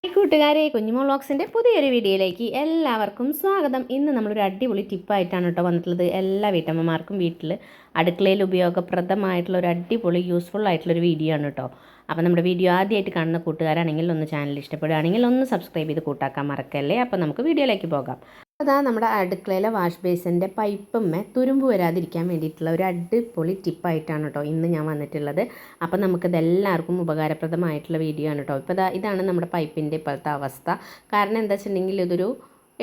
കൂട്ടുകാരെ, കുഞ്ഞുമോൾ വ്ളോഗ്സിൻ്റെ പുതിയൊരു വീഡിയോയിലേക്ക് എല്ലാവർക്കും സ്വാഗതം. ഇന്ന് നമ്മളൊരു അടിപൊളി ടിപ്പായിട്ടാണ് കേട്ടോ വന്നിട്ടുള്ളത്. എല്ലാ വീട്ടമ്മമാർക്കും വീട്ടിൽ അടുക്കളയിൽ ഉപയോഗപ്രദമായിട്ടുള്ള ഒരു അടിപൊളി യൂസ്ഫുൾ ആയിട്ടുള്ളൊരു വീഡിയോ ആണ് കേട്ടോ. അപ്പോൾ നമ്മുടെ വീഡിയോ ആദ്യമായിട്ട് കാണുന്ന കൂട്ടുകാരാണെങ്കിൽ ഒന്ന് ചാനൽ ഇഷ്ടപ്പെടുകയാണെങ്കിൽ ഒന്ന് സബ്സ്ക്രൈബ് ചെയ്ത് കൂട്ടാക്കാൻ മറക്കല്ലേ. അപ്പോൾ നമുക്ക് വീഡിയോയിലേക്ക് പോകാം. അതാ നമ്മുടെ അടുക്കളയിലെ വാഷ് ബേസിൻ്റെ പൈപ്പമ്മ തുരുമ്പ് വരാതിരിക്കാൻ വേണ്ടിയിട്ടുള്ള ഒരു അടിപൊളി ടിപ്പായിട്ടാണ് കേട്ടോ ഇന്ന് ഞാൻ വന്നിട്ടുള്ളത്. അപ്പോൾ നമുക്കിതെല്ലാവർക്കും ഉപകാരപ്രദമായിട്ടുള്ള വീഡിയോ ആണ് കേട്ടോ. ഇപ്പോൾ ഇതാണ് നമ്മുടെ പൈപ്പിൻ്റെ ഇപ്പോഴത്തെ അവസ്ഥ. കാരണം എന്താ വെച്ചിട്ടുണ്ടെങ്കിൽ ഇതൊരു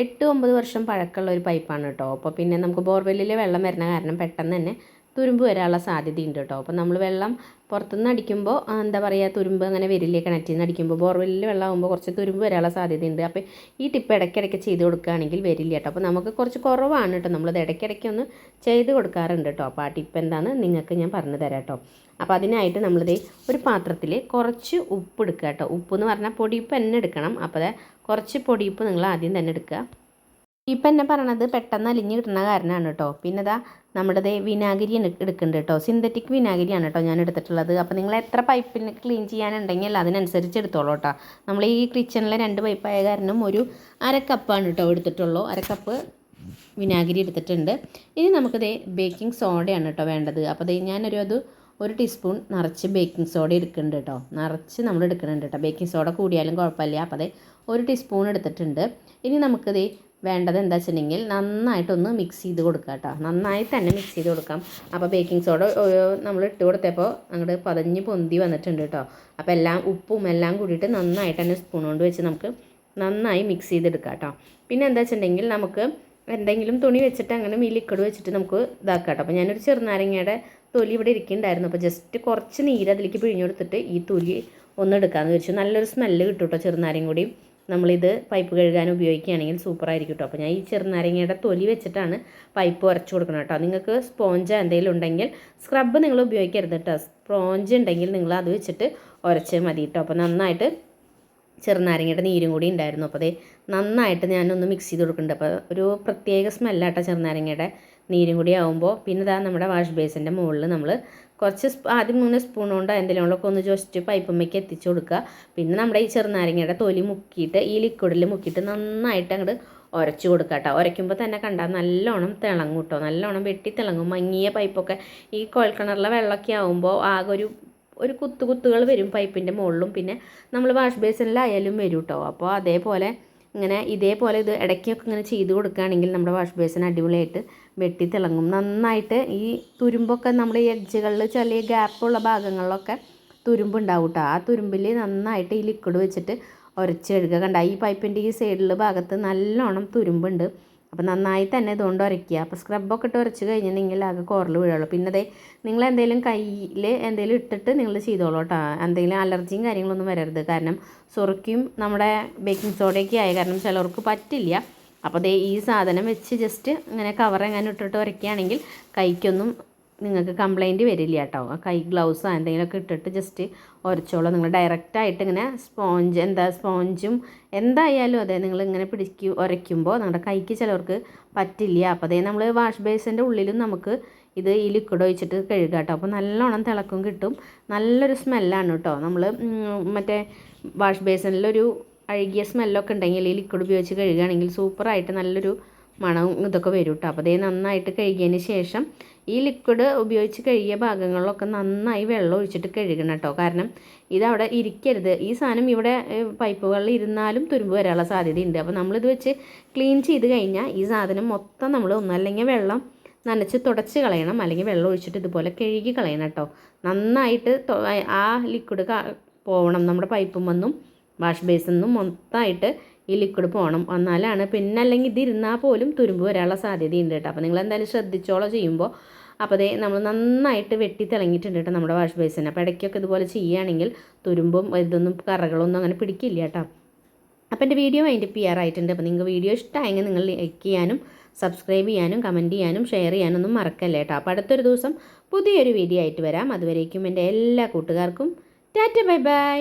8-9 വർഷം പഴക്കമുള്ള ഒരു പൈപ്പാണ് കേട്ടോ. അപ്പോൾ പിന്നെ നമുക്ക് ബോർവെല്ലിൽ വെള്ളം വരുന്ന കാരണം പെട്ടെന്ന് തന്നെ തുരുമ്പ് വരാനുള്ള സാധ്യതയുണ്ട് കേട്ടോ. അപ്പോൾ നമ്മൾ വെള്ളം പുറത്തുനിന്ന് അടിക്കുമ്പോൾ എന്താ പറയുക, തുരുമ്പ് അങ്ങനെ വരില്ലേ. കിണറ്റിൽ നിന്ന് അടിക്കുമ്പോൾ ബോർവെല്ലിൽ വെള്ളമാകുമ്പോൾ കുറച്ച് തുരുമ്പ് വരാനുള്ള സാധ്യതയുണ്ട്. അപ്പോൾ ഈ ടിപ്പ് ഇടയ്ക്കിടയ്ക്ക് ചെയ്ത് കൊടുക്കുകയാണെങ്കിൽ വരില്ല കേട്ടോ. അപ്പോൾ നമുക്ക് കുറച്ച് കുറവാണ് കേട്ടോ, നമ്മളത് ഇടയ്ക്കിടയ്ക്ക് ഒന്ന് ചെയ്ത് കൊടുക്കാറുണ്ട് കേട്ടോ. അപ്പോൾ ആ ടിപ്പ് എന്താണെന്ന് നിങ്ങൾക്ക് ഞാൻ പറഞ്ഞു തരാം കേട്ടോ. അപ്പോൾ അതിനായിട്ട് നമ്മളിത് ഒരു പാത്രത്തിൽ കുറച്ച് ഉപ്പ് എടുക്കുക കേട്ടോ. ഉപ്പ് എന്ന് പറഞ്ഞാൽ പൊടിയുപ്പ് തന്നെ എടുക്കണം. അപ്പോൾ കുറച്ച് പൊടിയുപ്പ് നിങ്ങൾ ആദ്യം തന്നെ എടുക്കുക. ഇപ്പം എന്നെ പറയണത് പെട്ടെന്ന് അലിഞ്ഞ് കിട്ടുന്ന കാരണമാണ് കേട്ടോ. പിന്നെ നമ്മുടെ വിനാഗിരി എടുക്കുന്നുണ്ട് കേട്ടോ. സിന്തറ്റിക് വിനാഗിരിയാണ് കേട്ടോ ഞാൻ എടുത്തിട്ടുള്ളത്. അപ്പോൾ നിങ്ങൾ എത്ര പൈപ്പിന് ക്ലീൻ ചെയ്യാനുണ്ടെങ്കിൽ അതിനനുസരിച്ച് എടുത്തോളൂ കേട്ടോ. നമ്മൾ ഈ കിച്ചണിലെ 2 പൈപ്പായ കാരണം ഒരു 1/2 കപ്പാണ് കേട്ടോ എടുത്തിട്ടുള്ളൂ. 1/2 കപ്പ് വിനാഗിരി എടുത്തിട്ടുണ്ട്. ഇനി നമുക്കിത് ബേക്കിംഗ് സോഡയാണ് കേട്ടോ വേണ്ടത്. അപ്പോൾ ഞാനൊരു 1 ടീസ്പൂൺ നിറച്ച് ബേക്കിംഗ് സോഡ എടുക്കുന്നുണ്ട് കേട്ടോ. നിറച്ച് നമ്മൾ എടുക്കുന്നുണ്ട് കേട്ടോ. ബേക്കിംഗ് സോഡ കൂടിയാലും കുഴപ്പമില്ല. അപ്പോൾ 1 ടീസ്പൂൺ എടുത്തിട്ടുണ്ട്. ഇനി നമുക്കിത് വേണ്ടത് എന്താ വെച്ചിട്ടുണ്ടെങ്കിൽ നന്നായിട്ടൊന്ന് മിക്സ് ചെയ്ത് കൊടുക്കുക കേട്ടോ. നന്നായി തന്നെ മിക്സ് ചെയ്ത് കൊടുക്കാം. അപ്പോൾ ബേക്കിംഗ് സോഡ നമ്മൾ ഇട്ട് കൊടുത്തപ്പോൾ അങ്ങോട്ട് പതഞ്ഞ് പൊന്തി വന്നിട്ടുണ്ട് കേട്ടോ. അപ്പോൾ ഉപ്പും എല്ലാം കൂടിയിട്ട് നന്നായിട്ട് തന്നെ സ്പൂൺ കൊണ്ട് വെച്ച് നമുക്ക് നന്നായി മിക്സ് ചെയ്തെടുക്കാം കേട്ടോ. പിന്നെ എന്താ വെച്ചിട്ടുണ്ടെങ്കിൽ നമുക്ക് എന്തെങ്കിലും തുണി വെച്ചിട്ട് അങ്ങനെ ഈ ലിക്വിഡ് വെച്ചിട്ട് നമുക്ക് ഇതാക്കാം കേട്ടോ. അപ്പോൾ ഞാനൊരു ചെറുനാരങ്ങയുടെ തൊലി ഇവിടെ ഇരിക്കുന്നുണ്ടായിരുന്നു. അപ്പോൾ ജസ്റ്റ് കുറച്ച് നീര് അതിലേക്ക് പിഴിഞ്ഞു കൊടുത്തിട്ട് ഈ തൊലി ഒന്ന് എടുക്കാമെന്ന് വെച്ചു. നല്ലൊരു സ്മെല്ല് കിട്ടും കേട്ടോ. ചെറുനാരങ്ങ കൂടി നമ്മളിത് പൈപ്പ് കഴുകാൻ ഉപയോഗിക്കുകയാണെങ്കിൽ സൂപ്പറായിരിക്കും കേട്ടോ. അപ്പോൾ ഞാൻ ഈ ചെറുനാരങ്ങയുടെ തൊലി വെച്ചിട്ടാണ് പൈപ്പ് ഉരച്ചു കൊടുക്കണം കേട്ടോ. നിങ്ങൾക്ക് സ്പോഞ്ച് എന്തെങ്കിലും ഉണ്ടെങ്കിൽ സ്ക്രബ്ബ് നിങ്ങൾ ഉപയോഗിക്കരുത് കേട്ടോ. സ്പോഞ്ച് ഉണ്ടെങ്കിൽ നിങ്ങൾ അത് വെച്ചിട്ട് ഉരച്ച് മതി കേട്ടോ. അപ്പോൾ നന്നായിട്ട് ചെറുനാരങ്ങയുടെ നീരും കൂടി ഉണ്ടായിരുന്നു. അപ്പോൾ നന്നായിട്ട് ഞാനൊന്ന് മിക്സ് ചെയ്ത് കൊടുക്കുന്നുണ്ട്. അപ്പോൾ ഒരു പ്രത്യേക സ്മെല്ലാട്ടോ ചെറുനാരങ്ങയുടെ നീരും കൂടി ആകുമ്പോൾ. പിന്നെ നമ്മുടെ വാഷ് ബേസിൻ്റെ മുകളിൽ നമ്മൾ കുറച്ച് ആദ്യം 3 സ്പൂൺ കൊണ്ട് എന്തെങ്കിലുമൊക്കെ ഒന്ന് ജസ്റ്റ് പൈപ്പമ്മയ്ക്ക് എത്തിച്ച് കൊടുക്കുക. പിന്നെ നമ്മുടെ ഈ ചെറുനാരങ്ങയുടെ തൊലി മുക്കിയിട്ട് ഈ ലിക്വിഡിൽ മുക്കിയിട്ട് നന്നായിട്ട് അങ്ങോട്ട് ഉരച്ച് കൊടുക്കുക കേട്ടോ. ഉരയ്ക്കുമ്പോൾ തന്നെ കണ്ടാൽ നല്ലോണം തിളങ്ങും കേട്ടോ. നല്ലോണം വെട്ടി തിളങ്ങും. മങ്ങിയ പൈപ്പൊക്കെ ഈ കുഴൽക്കിണറിലെ വെള്ളമൊക്കെ ആകുമ്പോൾ ആകെ ഒരു കുത്തുകൾ വരും പൈപ്പിൻ്റെ മുകളിലും. പിന്നെ നമ്മൾ വാഷ് ബേസിനിലായാലും വരും കേട്ടോ. അപ്പോൾ ഇതേപോലെ ഇത് ഇടയ്ക്കൊക്കെ ഇങ്ങനെ ചെയ്ത് കൊടുക്കുകയാണെങ്കിൽ നമ്മുടെ വാഷ് ബേസിൻ അടിപൊളിയായിട്ട് വെട്ടി തിളങ്ങും. നന്നായിട്ട് ഈ തുരുമ്പൊക്കെ നമ്മുടെ എഡ്ജുകളിൽ ചെറിയ ഗ്യാപ്പുള്ള ഭാഗങ്ങളിലൊക്കെ തുരുമ്പുണ്ടാവും കേട്ടോ. ആ തുരുമ്പിൽ നന്നായിട്ട് ഈ ലിക്വിഡ് വെച്ചിട്ട് ഉരച്ച് കഴുകുക. കണ്ട ഈ പൈപ്പിൻ്റെ ഈ സൈഡിൽ ഭാഗത്ത് നല്ലോണം തുരുമ്പുണ്ട്. അപ്പോൾ നന്നായി തന്നെ ഇതുകൊണ്ട് ഉരയ്ക്കുക. അപ്പോൾ സ്ക്രബൊക്കെ ഇട്ട് ഉരച്ച് കഴിഞ്ഞിട്ടുണ്ടെങ്കിൽ ആകെ കോറിൽ വീഴുള്ളൂ. പിന്നെ നിങ്ങൾ എന്തെങ്കിലും കയ്യിൽ എന്തെങ്കിലും ഇട്ടിട്ട് നിങ്ങൾ ചെയ്തോളൂ കേട്ടോ. എന്തെങ്കിലും അലർജിയും കാര്യങ്ങളൊന്നും വരരുത്. കാരണം സുറുക്കിയും നമ്മുടെ ബേക്കിംഗ് സോഡയൊക്കെ ആയ കാരണം ചിലർക്ക് പറ്റില്ല. അപ്പോൾ ഈ സാധനം വെച്ച് ജസ്റ്റ് ഇങ്ങനെ കവറെങ്ങനെ ഇട്ടിട്ട് ഉരയ്ക്കുകയാണെങ്കിൽ കൈക്കൊന്നും നിങ്ങൾക്ക് കംപ്ലൈൻറ്റ് വരില്ല കേട്ടോ. കൈ ഗ്ലൗസോ എന്തെങ്കിലുമൊക്കെ ഇട്ടിട്ട് ജസ്റ്റ് ഉരച്ചോളൂ. നിങ്ങൾ ഡയറക്റ്റായിട്ട് ഇങ്ങനെ സ്പോഞ്ചും എന്തായാലും നിങ്ങൾ ഇങ്ങനെ ഉരയ്ക്കുമ്പോൾ നിങ്ങളുടെ കൈക്ക് ചിലവർക്ക് പറ്റില്ല. അപ്പോൾ നമ്മൾ വാഷ് ബേസിൻ്റെ ഉള്ളിലും നമുക്ക് ഈ ലിക്വിഡ് ഒഴിച്ചിട്ട് കഴുകാം കേട്ടോ. അപ്പോൾ നല്ലോണം തിളക്കം കിട്ടും. നല്ലൊരു സ്മെല്ലാണ് കേട്ടോ. നമ്മൾ മറ്റേ വാഷ് ബേസിനിലൊരു അഴുകിയ സ്മെല്ലൊക്കെ ഉണ്ടെങ്കിൽ ഈ ലിക്വിഡ് ഉപയോഗിച്ച് കഴുകുകയാണെങ്കിൽ സൂപ്പറായിട്ട് നല്ലൊരു മണവും ഇതൊക്കെ വരും കേട്ടോ. അപ്പോൾ നന്നായിട്ട് കഴുകിയതിന് ശേഷം ഈ ലിക്വിഡ് ഉപയോഗിച്ച് കഴുകിയ ഭാഗങ്ങളിലൊക്കെ നന്നായി വെള്ളം ഒഴിച്ചിട്ട് കഴുകണം കേട്ടോ. കാരണം ഇതവിടെ ഇരിക്കരുത്. ഈ സാധനം ഇവിടെ പൈപ്പുകളിൽ ഇരുന്നാലും തുരുമ്പ് വരാനുള്ള സാധ്യതയുണ്ട്. അപ്പോൾ നമ്മളിത് വെച്ച് ക്ലീൻ ചെയ്ത് കഴിഞ്ഞാൽ ഈ സാധനം മൊത്തം നമ്മൾ ഒന്നല്ലെങ്കിൽ വെള്ളം നനച്ച് തുടച്ച് കളയണം, അല്ലെങ്കിൽ വെള്ളം ഒഴിച്ചിട്ട് ഇതുപോലെ കഴുകി കളയണം കേട്ടോ. നന്നായിട്ട് ആ ലിക്വിഡ് പോകണം. നമ്മുടെ പൈപ്പുമെന്നും വാഷ് ബേസിന്നും മൊത്തമായിട്ട് ഈ ലിക്വിഡ് പോകണം. എന്നാലാണ് പിന്നെ അല്ലെങ്കിൽ ഇതിരുന്നാൽ പോലും തുരുമ്പ് വരാനുള്ള സാധ്യതയുണ്ട് കേട്ടോ. അപ്പോൾ നിങ്ങൾ എന്തായാലും ശ്രദ്ധിച്ചോളോ ചെയ്യുമ്പോൾ. അപ്പോൾ നമ്മൾ നന്നായിട്ട് വെട്ടി തിളങ്ങിയിട്ടുണ്ട് കേട്ടോ നമ്മുടെ വാഷ് ബേസിന്. അപ്പോൾ ഇടയ്ക്കൊക്കെ ഇതുപോലെ ചെയ്യുകയാണെങ്കിൽ തുരുമ്പും കറകളൊന്നും അങ്ങനെ പിടിക്കില്ല കേട്ടോ. അപ്പോൾ എൻ്റെ വീഡിയോ അതിൻ്റെ PR അപ്പോൾ നിങ്ങൾക്ക് വീഡിയോ ഇഷ്ടമായെങ്കിൽ നിങ്ങൾ ലൈക്ക് ചെയ്യാനും സബ്സ്ക്രൈബ് ചെയ്യാനും കമൻറ്റ് ചെയ്യാനും ഷെയർ ചെയ്യാനൊന്നും മറക്കല്ലേ കേട്ടോ. അപ്പോൾ അടുത്തൊരു ദിവസം പുതിയൊരു വീഡിയോ ആയിട്ട് വരാം. അതുവരേക്കും എൻ്റെ എല്ലാ കൂട്ടുകാർക്കും ടാറ്റ ബൈ ബൈ.